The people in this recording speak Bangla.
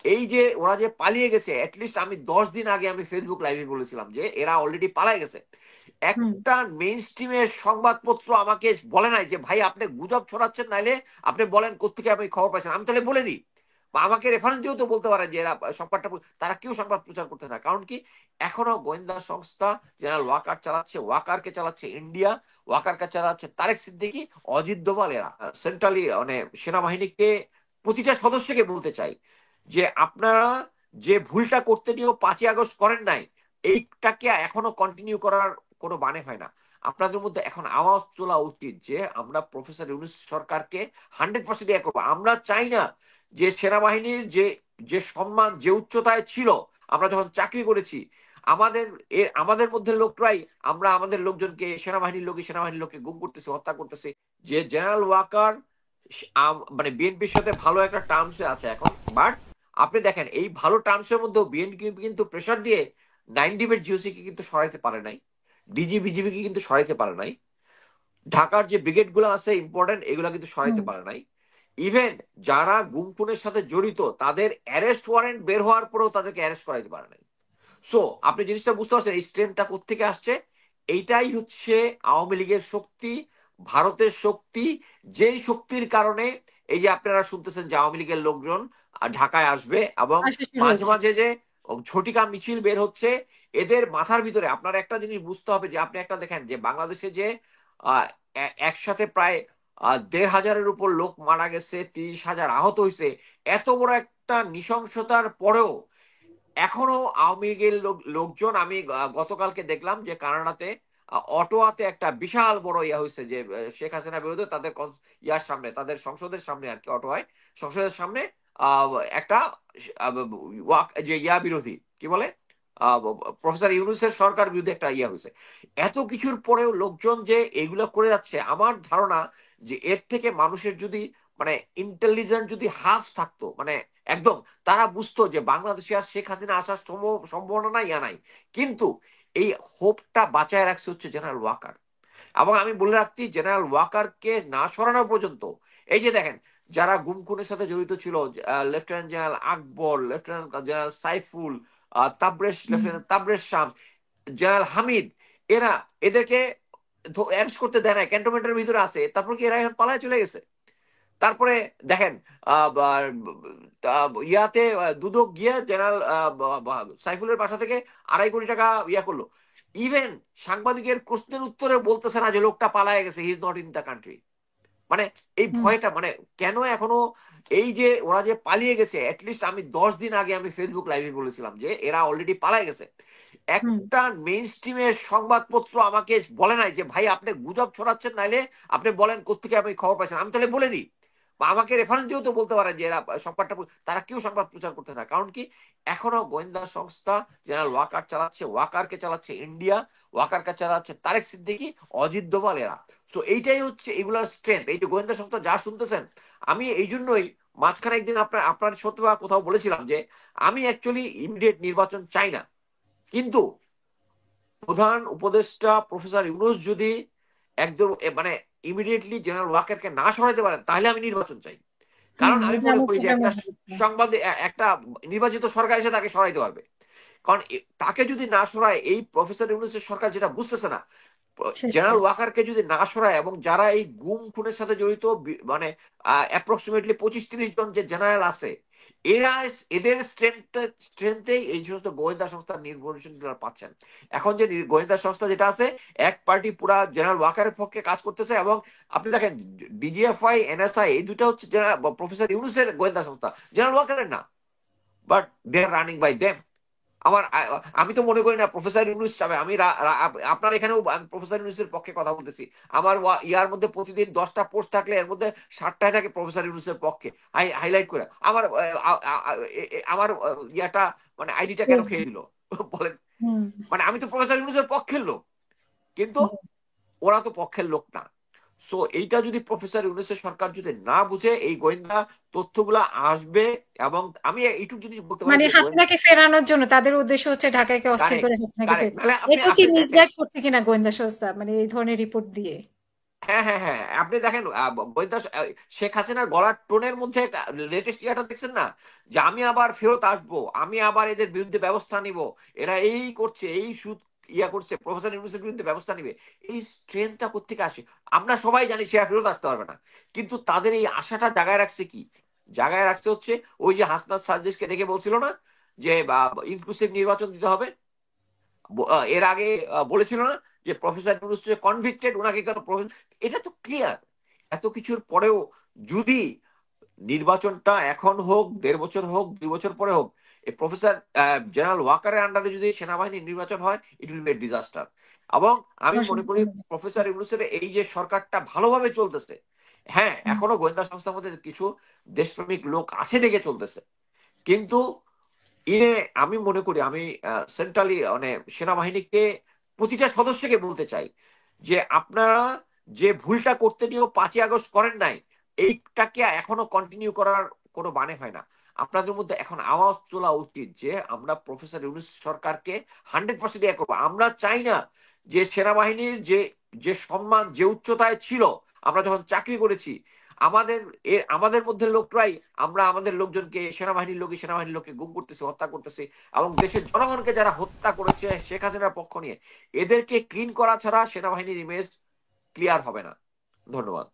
এই যে ওরা যে পালিয়ে গেছে, অ্যাটলিস্ট আমি 10 দিন আগে আমি ফেসবুক লাইভে বলেছিলাম যে এরা অলরেডি পালায় গেছে। একটা মেইন স্ট্রিমের সংবাদপত্র আমাকে বলে নাই যে ভাই আপনি গুজব ছড়াচ্ছেন, নাইলে আপনি বলেন কোথেকে আপনি খবর পাইছেন, আমি তাহলে বলে দিই, বা আমাকে রেফারেন্স দিয়েও তো বলতে পারেন যে এরা সংবাদটা, তারা কেউ সংবাদ প্রচার করতে না। কারণ কি, এখনো গোয়েন্দা সংস্থা জেনারেল ওয়াকার চালাচ্ছে, ওয়াকারকে চালাচ্ছে ইন্ডিয়া, ওয়াকারকে চালাচ্ছে তারেক সিদ্দিকী, অজিত দোভাল, এরা সেন্ট্রালি মানে সেনাবাহিনীকে, প্রতিটা সদস্যকে বলতে চাই যে আপনারা যে ভুলটা করতে নিয়েও 5ই আগস্ট করেন নাই, এইটাকে এখনো কন্টিনিউ করার কোনো মানে হয় না। আপনাদের মধ্যে এখন আওয়াজ তোলা উচিত যে আমরা প্রফেসর ইউনূস সরকারকে 100% ইয়ে করবো। আমরা চাই না যে সেনাবাহিনীর যে যে সম্মান, যে উচ্চতায় ছিল আমরা যখন চাকরি করেছি, আমাদের আমাদের মধ্যে লোকরাই আমরা আমাদের লোকজনকে, সেনাবাহিনীর লোককে গুম করতেছি, হত্যা করতেছি। যে জেনারেল ওয়াকার মানে বিএনপির সাথে ভালো একটা টার্মসে আছে এখন, বাট আপনি দেখেন এই ভালো টার্মসের মধ্যেও বিএনপি কিন্তু প্রেশার দিয়ে 9 ডিবেট জিওসি কে কিন্তু সরাইতে পারে নাই, ডিজি বিজিবি কে কিন্তু সরাইতে পারে নাই, ঢাকার যে ব্রিগেড গুলো আছে ইম্পর্টেন্ট, এগুলো কিন্তু সরাইতে পারে নাই। ইভেন যারা গুম খুনের সাথে জড়িত তাদের অ্যারেস্ট ওয়ারেন্ট বের হওয়ার পরেও তাদেরকে অ্যারেস্ট করাইতে পারে নাই। সো আপনি জিনিসটা বুঝতে পারছেন এই স্ট্রেংথটা কোত্থেকে আসছে। এইটাই হচ্ছে আওয়ামী লীগের শক্তি, ভারতের শক্তি, যেই শক্তির কারণে এই যে আপনারা শুনতেছেন যে আওয়ামী লীগের লোকজন ঢাকায় আসবে এবং মাঝে মাঝে যে ঝটিকা মিছিল বের হচ্ছে, এদের মাথার ভিতরে আপনার একটা জিনিস বুঝতে হবে যে আপনি একটা দেখেন যে বাংলাদেশে যে একসাথে প্রায় 1,500-এর উপর লোক মারা গেছে, 30,000 আহত হয়েছে, এত বড় একটা নৃশংসতার পরেও এখনো আওয়ামী লীগের লোকজন, আমি গতকালকে দেখলাম যে কানাডাতে অটোয়াতে একটা বিশাল বড় ইয়া হয়েছে যে শেখ হাসিনার বিরুদ্ধে তাদের ইয়ার সামনে, তাদের সংসদের সামনে আর কি, অটোয়ায় সংসদের সামনে একটা যে ইয়া বিরোধী কি বলে, প্রফেসর ইউনূসের সরকার বিরুদ্ধে একটা ইয়া হয়েছে। এত কিছুর পরেও লোকজন যে এগুলো করে যাচ্ছে, আমার ধারণা যে এর থেকে মানুষের যদি মানে ইন্টেলিজেন্ট যদি হাফ থাকতো, মানে একদম তারা বুঝতো যে বাংলাদেশে আর শেখ হাসিনা আসার সম্ভাবনা নাই, ইয়া নাই। কিন্তু এই হোপটা বাঁচায় রাখছে হচ্ছে জেনারেল ওয়াকার। এবং আমি বলে রাখছি, জেনারেল ওয়াকারকে না সরানো পর্যন্ত, এই যে দেখেন যারা গুম খুনের সাথে জড়িত ছিল, lieutenant general Akbar, lieutenant general Saiful, lieutenant Tabrez Shams, general Hamid, এরা এদেরকে অ্যারেস্ট করতে দেয় না, ক্যান্টনমেন্টের ভিতরে আছে, তারপর কি এরা এখন পালায় চলে গেছে। তারপরে দেখেন ইয়াতে দুদক গিয়ে জেনারেল সাইফুলের বাসা থেকে 2.5 কোটি টাকা ইয়া করলো। ইভেন সাংবাদিকের প্রশ্নের উত্তরে বলতেছে না যে লোকটা পালায় গেছে, he is not in the country. মানে এই ভয়টা, মানে কেন এখনো এই যে ওরা যে পালিয়ে গেছে, অ্যাটলিস্ট আমি 10 দিন আগে আমি ফেসবুক লাইভে বলেছিলাম যে এরা অলরেডি পালায় গেছে। একটা মেইন স্ট্রিমের সংবাদপত্র আমাকে বলে নাই যে ভাই আপনি গুজব ছড়াচ্ছেন, নাইলে আপনি বলেন কোথেকে আপনি খবর পাইছেন, আমি তাহলে বলে দিই, বা আমাকে রেফারেন্স দিয়েও তো বলতে পারেন যে এরা সংবাদটা, তারা কেউ সংবাদ প্রচার করতে না। কারণ কি, এখনো গোয়েন্দা সংস্থা জেনারেল ওয়াকার চালাচ্ছে, ওয়াকারকে চালাচ্ছে ইন্ডিয়া, ওয়াকারকে চালাচ্ছে তারেক সিদ্দিকী, অজিত দোভাল, এরা। তো এইটাই হচ্ছে এগুলোর স্ট্রেংথ। এই যে গোয়েন্দা সংস্থা যা শুনতেছেন, আমি এই জন্যই মাঝখানে একদিন আপনার আপনার সত্য কোথাও বলেছিলাম যে আমি অ্যাকচুয়ালি ইমিডিয়েট নির্বাচন চাই না, কিন্তু প্রধান উপদেষ্টা প্রফেসর ইউনূস যদি একদম মানে ইমিডিয়েটলি জেনারেল ওয়াকারকে না সরাইতে পারেন, তাহলে আমি নির্বাচন চাই। কারণ আমি মনে করি যে একটা সংবাদ, একটা নির্বাচিত সরকার এসে তাকে সরাইতে পারবে। কারণ তাকে যদি না সরায়, এই প্রফেসর ইউনূসের সরকার যেটা বুঝতেছে না, জেনারেল ওয়াকারকে যদি না সরায়, এবং যারা এই গুম খুনের সাথে জড়িত মানে অ্যাপ্রক্সিমেটলি 25-30 জন যে জেনারেল আছে, এরা এদের স্ট্রেংথেই এই সমস্ত গোয়েন্দা সংস্থার নির্ভরশীল পাচ্ছেন। এখন যে গোয়েন্দা সংস্থা যেটা আছে, এক পার্টি পুরা জেনারেল ওয়াকারের পক্ষে কাজ করতেছে, এবং আপনি দেখেন ডিজিএফআই, এনএসআই, এই দুটা হচ্ছে প্রফেসর ইউনূসের গোয়েন্দা সংস্থা, জেনারেল ওয়াকারের না, but they are running by them. আমার আমি তো মনে করি না প্রফেসর ইউনূস চাবে, আমি আপনার এখানেও প্রফেসর ইউনূসের পক্ষে কথা বলতেছি, আমার ইয়ার মধ্যে প্রতিদিন 10টা পোস্ট থাকলে এর মধ্যে 7টায় থাকে প্রফেসর ইউনূসের পক্ষে, হাইলাইট করে। আমার আমার ইয়াটা মানে আইডিটা কেন খেয়ে দিল বলেন? মানে আমি তো প্রফেসর ইউনূসের পক্ষের লোক, কিন্তু ওরা তো পক্ষের লোক না। সো এইটা যদি প্রফেসর ইউনূসের সরকার যদি না বুঝে, এই গোয়েন্দা তথ্যগুলা আসবে। এবং আমি এইটুকু জিনিস বলতে পারি, মানে হাসিনাকে ফেরানোর জন্য তাদের উদ্দেশ্য হচ্ছে ঢাকাকে অস্থির করে হাসিনাকে ফেরানো। এটা কি মিসগাইড করছে কিনা গোয়েন্দা সংস্থা মানে এই ধরনের রিপোর্ট দিয়ে? হ্যাঁ হ্যাঁ হ্যাঁ, আপনি দেখেন গোয়েন্দা শেখ হাসিনার গলার টোনের মধ্যে একটা লেটেস্ট ইয়াটা দেখছেন না, যে আমি আবার ফেরত আসবো, আমি আবার এদের বিরুদ্ধে ব্যবস্থা নিব, এরা এই করছে, এই সুদ ইয়া করছে, প্রফেসর ইউনূসের বিরুদ্ধে ব্যবস্থা নিবে। এই স্ট্রেংথটা কোত্থেকে আসে? আমরা সবাই জানি সে আর ফেরত আসতে পারবে না, কিন্তু তাদের এই আশাটা জাগায় রাখছে কি? জাগায় রাখছে হচ্ছে ওই যে হাসনাত সাজ্জাদকে ডেকে বলছিল না যে ইনক্লুসিভ নির্বাচন দিতে হবে, এর আগে বলেছিল না যে প্রফেসর ইউনূস কনভিক্টেড, ওনাকে কেন এটা তো ক্লিয়ার। এত কিছুর পরেও যদি নির্বাচনটা এখন হোক, 1.5 বছর হোক, 2 বছর পরে হোক, এই প্রফেসর জেনারেল ওয়াকারের আন্ডারে যদি সেনাবাহিনীর নির্বাচন হয়, ইট উইল বি ডিজাস্টার। এবং আমি মনে করি প্রফেসর ইউনূসের এই যে সরকারটা ভালোভাবে চলতেছে, হ্যাঁ এখনো গোয়েন্দা সংস্থার মধ্যে কিছু দেশপ্রেমিক লোক আছে দেখে চলতেছে, কিন্তু ইনে আমি মনে করি, আমি সেন্ট্রালি মানে সেনাবাহিনীকে, প্রতিটা সদস্যকে বলতে চাই যে আপনারা যে ভুলটা করতে নিয়েও 5ই আগস্ট করেন নাই, এইটাকে এখনো কন্টিনিউ করার কোনো মানে হয় না। আপনাদের মধ্যে এখন আওয়াজ তোলা উচিত যে আমরা প্রফেসর ইউনূস সরকারকে 100% ইয়ে করবো। আমরা চাই না যে সেনাবাহিনীর যে যে সম্মান, যে উচ্চতায় ছিল আমরা যখন চাকরি করেছি, আমাদের আমাদের মধ্যে লোকরাই, আমরা আমাদের লোকজনকে, সেনাবাহিনীর লোককে গুম করতেছি, হত্যা করতেছি, এবং দেশের জনগণকে যারা হত্যা করেছে শেখ হাসিনার পক্ষ নিয়ে, এদেরকে ক্লিন করা ছাড়া সেনাবাহিনীর ইমেজ ক্লিয়ার হবে না। ধন্যবাদ।